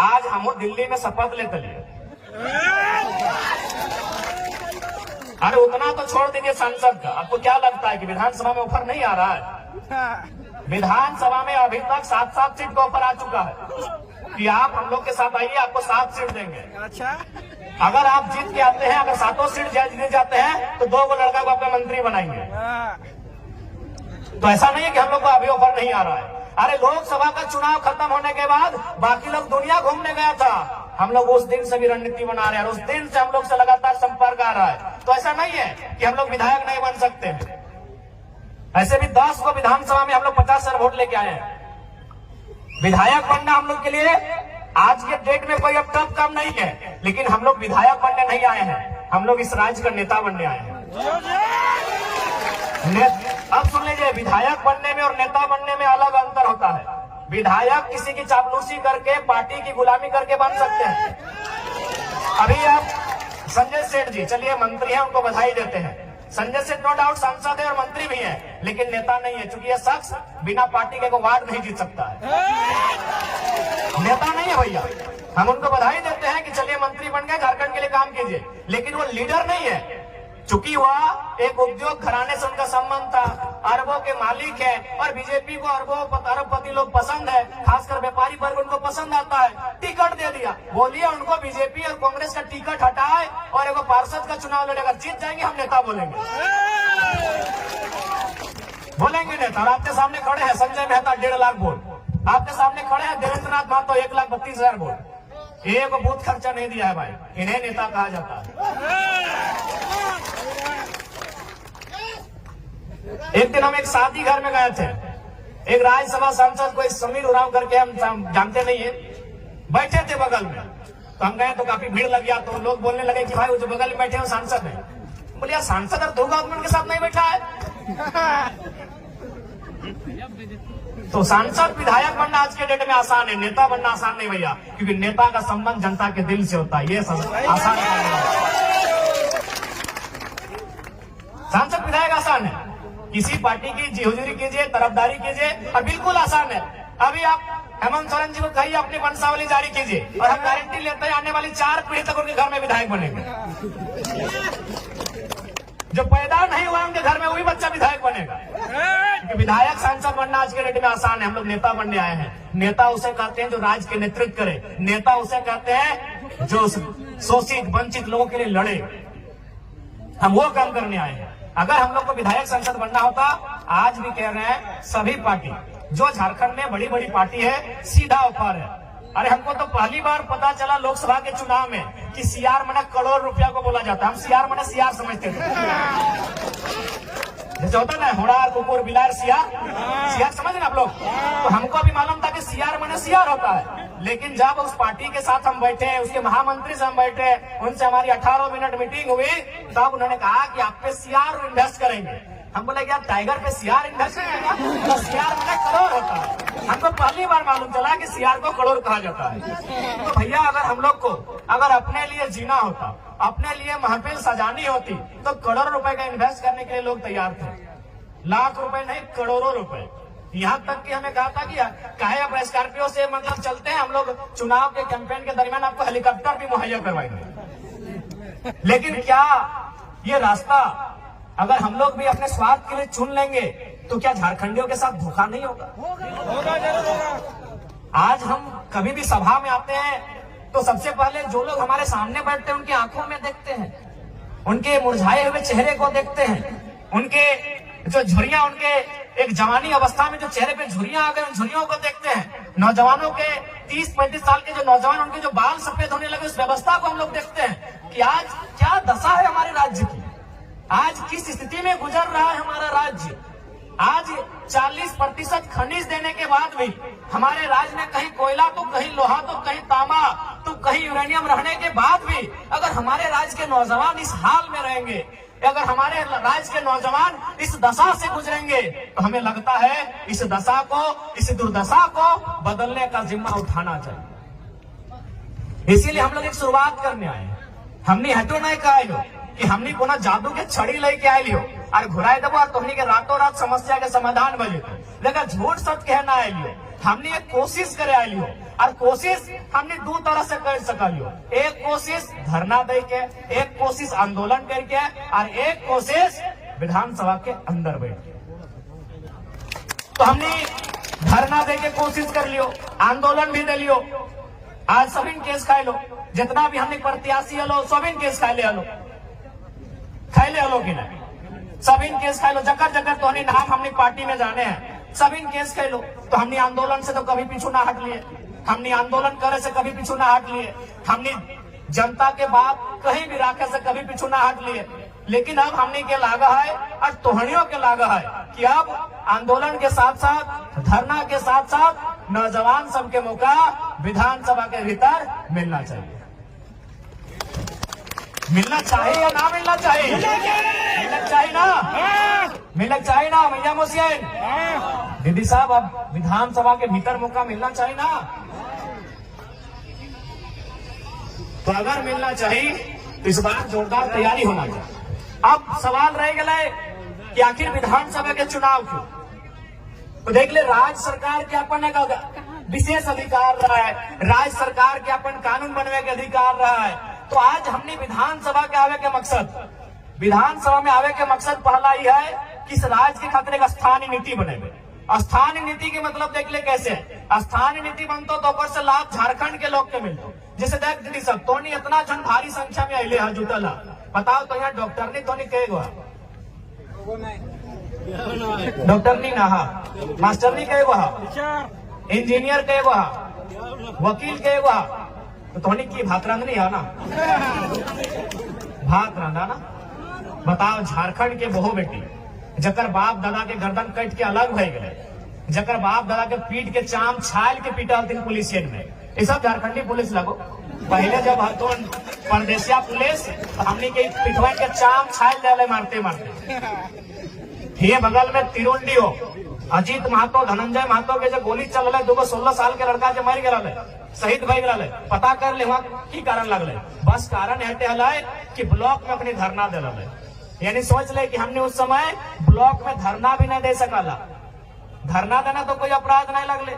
आज हम दिल्ली में शपथ लेते लिए। अरे उतना तो छोड़ दीजिए संसद का, आपको क्या लगता है कि विधानसभा में ऑफर नहीं आ रहा है? विधानसभा में अभी तक 7-7 सीट का ऑफर आ चुका है कि आप हम लोग के साथ आइए, आपको 7 सीट देंगे। अच्छा, अगर आप जीत के आते हैं, अगर 7 सीट जीत जाते हैं तो 2 लड़का को आपका मंत्री बनाएंगे। तो ऐसा नहीं है कि हम लोग को अभी ऑफर नहीं आ रहा है। अरे लोकसभा का चुनाव खत्म होने के बाद बाकी लोग दुनिया घूमने गया था, हम लोग उस दिन से भी रणनीति बना रहे हैं और उस दिन से हम लोग से लगातार संपर्क आ रहा है। तो ऐसा नहीं है कि हम लोग विधायक नहीं बन सकते हैं। ऐसे भी 10 को विधानसभा में हम लोग 50 वोट लेके आए हैं। विधायक बनना हम लोग के लिए आज के डेट में कोई अब टफ काम नहीं है, लेकिन हम लोग विधायक बनने नहीं आए हैं, हम लोग इस राज्य का नेता बनने आए हैं। अब सुन लीजिए, विधायक बनने में और नेता बनने में अलग अंतर होता है। विधायक किसी की चापलूसी करके, पार्टी की गुलामी करके बन सकते हैं। अभी आप संजय सेठ जी, चलिए मंत्री हैं, उनको बधाई देते हैं। संजय सेठ नो डाउट सांसद है और मंत्री भी है, लेकिन नेता नहीं है, क्योंकि यह शख्स बिना पार्टी के वार्ड नहीं जीत सकता है। नेता नहीं है भैया। हम उनको बधाई देते हैं कि चलिए मंत्री बन गए, झारखंड के लिए काम कीजिए, लेकिन वो लीडर नहीं है। चूंकि वह एक उद्योग घराने से उनका संबंध था, अरबों के मालिक है और बीजेपी को अरबपति लोग पसंद है, खासकर व्यापारी वर्ग उनको पसंद आता है, टिकट दे दिया। बोलिए उनको बीजेपी और कांग्रेस का टिकट हटाए और एक पार्षद का चुनाव लड़ेगा, जीत जाएंगे, हम नेता बोलेंगे। बोलेंगे नेता। और आपके सामने खड़े हैं संजय मेहता 1.5 लाख वोट, आपके सामने खड़े हैं देवेंद्र नाथ महतो 1,32,000 वोट। एक बूथ खर्चा नहीं दिया है भाई, इन्हें नेता कहा जाता है। एक दिन हम एक शादी घर में गए थे, एक राज्यसभा सांसद कोई समीर उरांव करके, हम जानते नहीं है, बैठे थे बगल में। तो हम गए तो काफी भीड़ लग गया, तो लोग बोलने लगे कि भाई वो जो बगल में बैठे हैं वो सांसद है। बोले यार सांसद और दुर्गा के साथ नहीं बैठा है। तो सांसद विधायक बनना आज के डेट में आसान है, नेता बनना आसान नहीं भैया, क्योंकि नेता का संबंध जनता के दिल से होता है। ये आसान है। सांसद विधायक आसान है, किसी पार्टी की जी हुजूरी कीजिए, तरफदारी कीजिए, और बिल्कुल आसान है। अभी आप हेमंत सोरेन जी को कहिए अपनी वंशावली जारी कीजिए, और हम गारंटी लेते हैं आने वाली 4 पीढ़ी तक उनके घर में विधायक बनेंगे। जो पैदा नहीं हुआ उनके घर में वही बच्चा विधायक बनेगा। विधायक सांसद बनना आज के डेट में आसान है। हम लोग नेता बनने आए हैं। नेता उसे कहते हैं जो राज्य के नेतृत्व करे, नेता उसे कहते हैं जो शोषित वंचित लोगों के लिए लड़े। हम वो काम करने आए हैं। अगर हम लोग को विधायक सांसद बनना होता, आज भी कह रहे हैं सभी पार्टी जो झारखंड में बड़ी बड़ी पार्टी है, सीधा ऑफर है। अरे हमको तो पहली बार पता चला लोकसभा के चुनाव में कि सीआर मने करोड़ रुपया को बोला जाता है। हम सीआर मने सीआर समझते थे, जैसे होता ना होड़ार कुकुर बिलार सीआर समझ ना आप लोग। तो हमको भी मालूम था कि सीआर मने सीआर होता है, लेकिन जब उस पार्टी के साथ हम बैठे, उसके महामंत्री से हम बैठे, उनसे हमारी 18 मिनट मीटिंग हुई, तब उन्होंने कहा कि आप पे सीआर इन्वेस्ट करेंगे। हम बोले क्या टाइगर पे सीआर इन्वेस्ट करेगा? तो सीआर में करोड़ होता है। हमको पहली बार मालूम चला कि सीआर को करोड़ कहा जाता है। तो भैया अगर हम लोग को अगर अपने लिए जीना होता, अपने लिए महफिल सजानी होती, तो करोड़ रुपए का इन्वेस्ट करने के लिए लोग तैयार थे। लाख रुपए नहीं, करोड़ों रुपए। यहाँ तक कि हमें कहा था कि काहे आप स्कॉर्पियो से मतलब चलते हैं, हम लोग चुनाव के कैंपेन के दरमियान आपको हेलीकॉप्टर भी मुहैया करवाएंगे। लेकिन क्या ये रास्ता अगर हम लोग भी अपने स्वार्थ के लिए चुन लेंगे तो क्या झारखंडियों के साथ धोखा नहीं होगा? आज हम कभी भी सभा में आते हैं तो सबसे पहले जो लोग हमारे सामने बैठते हैं उनकी आंखों में देखते हैं, उनके मुरझाए हुए चेहरे को देखते हैं, उनके जो झुर्रियां, उनके एक जवानी अवस्था में जो चेहरे पे झुर्रियां आ गए, उन झुर्रियों को देखते हैं। नौजवानों के 30-35 साल के जो नौजवान, उनके जो बाल सफेद होने लगे, उस व्यवस्था को हम लोग देखते हैं कि आज क्या दशा है हमारे राज्य की, आज किस स्थिति में गुजर रहा है हमारा राज्य। आज 40% खनिज देने के बाद भी हमारे राज्य में कहीं कोयला तो कहीं लोहा तो कहीं तांबा तो कहीं यूरेनियम रहने के बाद भी अगर हमारे राज्य के नौजवान इस हाल में रहेंगे, अगर हमारे राज्य के नौजवान इस दशा से गुजरेंगे, तो हमें लगता है इस दशा को, इस दुर्दशा को बदलने का जिम्मा उठाना चाहिए। इसीलिए हम लोग एक शुरुआत करने आए हैं। हमने हटो नहीं कहा कि हमने कोना जादू के छड़ी लेके आए लियो और घुराए देबो और तुमने के रातों रात समस्या के समाधान बजे, लेकिन झूठ सच कहना आए लियो। हमने एक कोशिश करे आए लियो और कोशिश हमने दो तरह से कर सकलियो। एक कोशिश धरना दे के, एक कोशिश आंदोलन करके, और एक कोशिश विधानसभा के अंदर बैठ के। तो हमने धरना दे के कोशिश कर लियो, आंदोलन भी दे लियो। आज सभी केस खाए लो, जितना भी हमने प्रत्याशी हलो सभी केस खाए ले हलो कि नहीं, सभी केस खाए लो। जकर जकर तो नाम हमने पार्टी में जाने हैं, सभी केस खाए लो। तो हमने आंदोलन से तो कभी पीछू ना हट लिए, हमने आंदोलन करे से कभी पीछू ना हट लिए, हमने जनता के बात कहीं भी राखे से कभी पीछू ना हट लिए। लेकिन अब हमने के लागा है और तोहनियों के लागा है कि अब आंदोलन के साथ साथ, धरना के साथ साथ नौजवान सबके मौका विधानसभा के भीतर मिलना चाहिए। मिलना चाहिए या ना मिलना चाहिए? मिलना चाहिए ना, मिलना चाहिए ना मैया मोसियन दीदी साहब, अब विधानसभा के भीतर मौका मिलना चाहिए ना। तो अगर मिलना चाहिए तो इस बार जोरदार तैयारी होना चाहिए। अब सवाल रह गया कि आखिर विधानसभा के चुनाव क्यों? तो देख ले, राज्य सरकार के अपन विशेष अधिकार रहा है, राज्य सरकार के अपन कानून बनने के अधिकार रहा है। तो आज हमने विधानसभा के आवे के मकसद, विधानसभा में आवे के मकसद पहला ही है कि इस राज्य के खातिर एक स्थानीय नीति बनेगा। स्थानीय नीति के मतलब देख ले कैसे, स्थानीय नीति बनतो तो ऊपर से लाभ झारखंड के लोग के मिलतो। जैसे देख दीदी सब तो नहीं इतना जन भारी संख्या में अले है जुटल है, बताओ तो यहाँ डॉक्टर नहीं तो नहीं कहेगा, डॉक्टर नहीं ना, मास्टर नहीं कहेगा, इंजीनियर कहेगा, वकील कहेगा, तो तोनी की भातरंग नहीं है ना, भात रंधा ना। बताओ झारखंड के बहु बेटी जकर बाप दादा के गर्दन कट के अलग भय गए, जकर बाप दादा के पीट के चाम छाल के पीटा दिन पुलिसियन में, ये सब झारखंडी पुलिस लगो। पहले जब हतोन परदेसिया पुलिस तो हमने के पिटवा के चाम छाल डाले मारते मारते। ये बगल में तिरुंडी हो, अजीत महतो, धनंजय महतो के जो गोली चल रहा है, 16 साल के लड़का जो मर गया शहीद भई गया, पता कर ले वहाँ की कारण लगल। बस कारण हटे है कि ब्लॉक में अपनी धरना दे रहा है। यानी सोच ले कि हमने उस समय ब्लॉक में धरना भी नहीं दे सकला। धरना देना तो कोई अपराध नहीं लगले,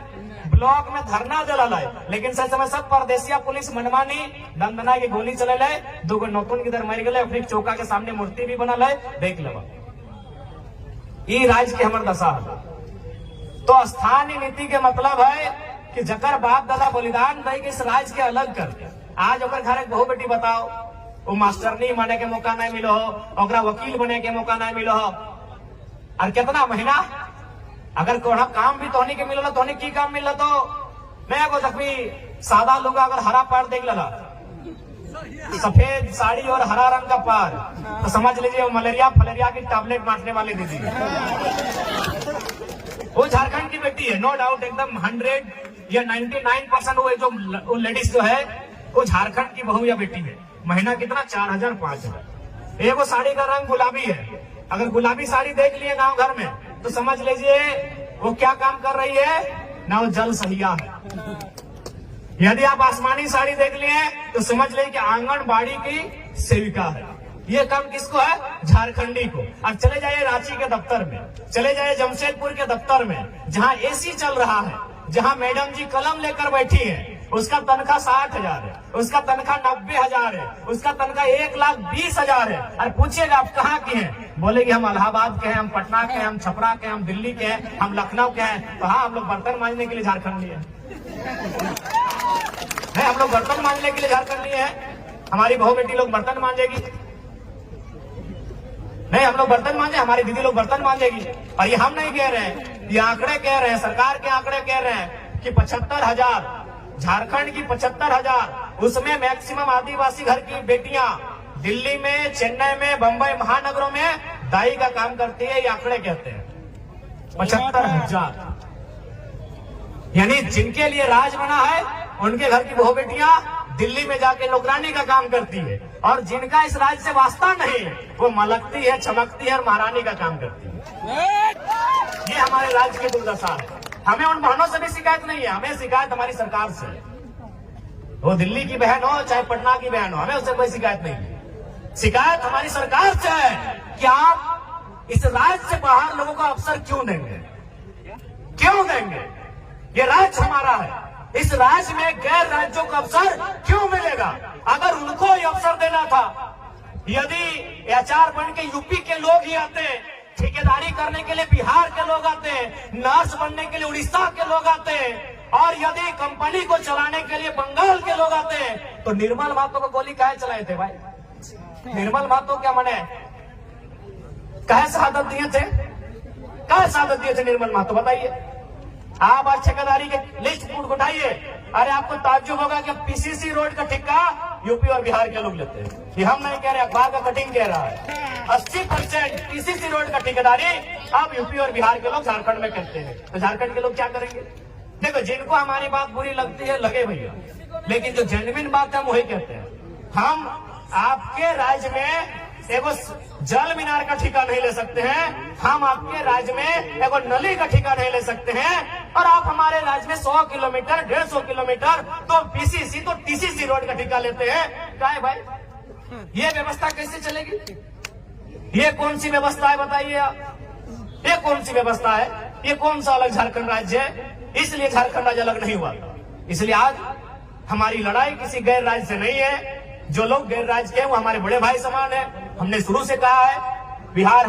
ब्लॉक में धरना दिला है। लेकिन सच समय सब परदेसिया पुलिस मनमानी दंदना की गोली चले ले, 2 नौतुन किधर मर गए, अपनी चौका के सामने मूर्ति भी बनल है, देख लेवा। ये राज्य के हमार दशा है। तो स्थानीय नीति के मतलब है कि जकर बाप दादा बलिदान दे के इस राज्य के अलग कर। आज ओकर घर एक बहु बेटी बताओ, वो मास्टर नहीं बने के मौका नहीं मिलो हो, ओकरा वकील बने के मौका नहीं मिलो हो, और कितना महीना अगर कोना काम भी तोहनी के मिलो, तोहनी की काम मिलो तो मैं को तकवी सादा लोग अगर हरा पार देख लला, सफेद साड़ी और हरा रंग का पार, तो समझ लीजिए मलेरिया फलेरिया की टैबलेट बांटने वाली दीदी वो झारखंड की बेटी है, नो डाउट, एकदम 100 या 99% वो जो लेडीज जो है वो झारखंड की बहू या बेटी है। महीना कितना 4000 5000। एक साड़ी का रंग गुलाबी है, अगर गुलाबी साड़ी देख लिए गांव घर में तो समझ लीजिए वो क्या काम कर रही है ना, वो जल सहिया है। यदि आप आसमानी साड़ी देख लिए तो समझ लीजिए कि आंगनबाड़ी की सेविका है। ये काम किसको है? झारखंडी को। और चले जाइए रांची के दफ्तर में, चले जाइए जमशेदपुर के दफ्तर में, जहां एसी चल रहा है, जहां मैडम जी कलम लेकर बैठी है, उसका तनख्वाह 60,000 है, उसका तनख्वाह 90,000 है, उसका तनख्वाह 1,20,000 है। और पूछिएगा आप कहाँ के हैं, बोलेगी हम इलाहाबाद के हैं, हम पटना के हैं, हम छपरा के हैं, हम दिल्ली के हैं, हम लखनऊ के हैं। तो हाँ, हम लोग बर्तन मांजने के लिए झारखंडी है, हम लोग बर्तन मांजने के लिए झारखंडी है। हमारी बहू बेटी लोग बर्तन मांजेगी नहीं, हम लोग बर्तन मांजे, हमारी दीदी लोग बर्तन मांजेगी। और ये हम नहीं कह रहे हैं, ये आंकड़े कह रहे हैं, सरकार के आंकड़े कह रहे हैं कि 75,000 झारखंड की 75,000, उसमें मैक्सिमम आदिवासी घर की बेटियां दिल्ली में, चेन्नई में, बंबई महानगरों में दाई का काम करती है। ये आंकड़े कहते हैं 75,000। यानी जिनके लिए राज बना है उनके घर की बहु बेटियां दिल्ली में जाके नौकरानी का काम करती है, और जिनका इस राज्य से वास्ता नहीं वो मलकती है, चमकती है और महारानी का काम करती है। ये हमारे राज्य की दुर्दशा है। हमें उन बहनों से भी शिकायत नहीं है, हमें शिकायत हमारी सरकार से। वो दिल्ली की बहन हो चाहे पटना की बहन हो, हमें उससे कोई शिकायत नहीं है। शिकायत हमारी सरकार से है कि आप इस राज्य से बाहर लोगों को अवसर क्यों देंगे, क्यों देंगे? ये राज्य हमारा है, इस राज्य में गैर राज्यों को अवसर क्यों मिलेगा? अगर उनको ये अवसर देना था, यदि एचआर बन के यूपी के लोग ही आते, ठेकेदारी करने के लिए बिहार के लोग आते, नर्स बनने के लिए उड़ीसा के लोग आते, और यदि कंपनी को चलाने के लिए बंगाल के लोग आते, तो निर्मल महतो को गोली काहे चलाए थे भाई? निर्मल महतो क्या मने काहे शहादत दिए थे? काहे शहादत दिए थे निर्मल महतो, बताइए। आप आज ठेकेदारी के लिस्ट उठाइए, अरे आपको ताज्जुब होगा कि पीसीसी रोड का ठेका यूपी और बिहार के लोग लेते हैं। ये हम नहीं कह रहे, अखबार का कटिंग कह रहा है। 80% पीसीसी रोड का ठेकेदारी अब यूपी और बिहार के लोग झारखंड में करते हैं। तो झारखंड के लोग क्या करेंगे? देखो, जिनको हमारी बात बुरी लगती है लगे भैया, लेकिन जो जेन्युइन बात है हम वही कहते हैं। हम आपके राज्य में एगो जल मीनार का ठेका नहीं ले सकते हैं, हम आपके राज्य में एगो नली का ठेका नहीं ले सकते हैं, और आप हमारे राज्य में 100 किलोमीटर 150 किलोमीटर तो पीसीसी तो टीसीसी रोड का ठेका लेते हैं। क्या है भाई, ये व्यवस्था कैसे चलेगी? ये कौन सी व्यवस्था है बताइए आप? ये कौन सी व्यवस्था है? ये कौन सा अलग झारखंड राज्य है? इसलिए झारखंड राज्य अलग नहीं हुआ। इसलिए आज हमारी लड़ाई किसी गैर राज्य से नहीं है। जो लोग गैर राज्य के हैं वो हमारे बड़े भाई समान है। हमने शुरू से कहा है, बिहार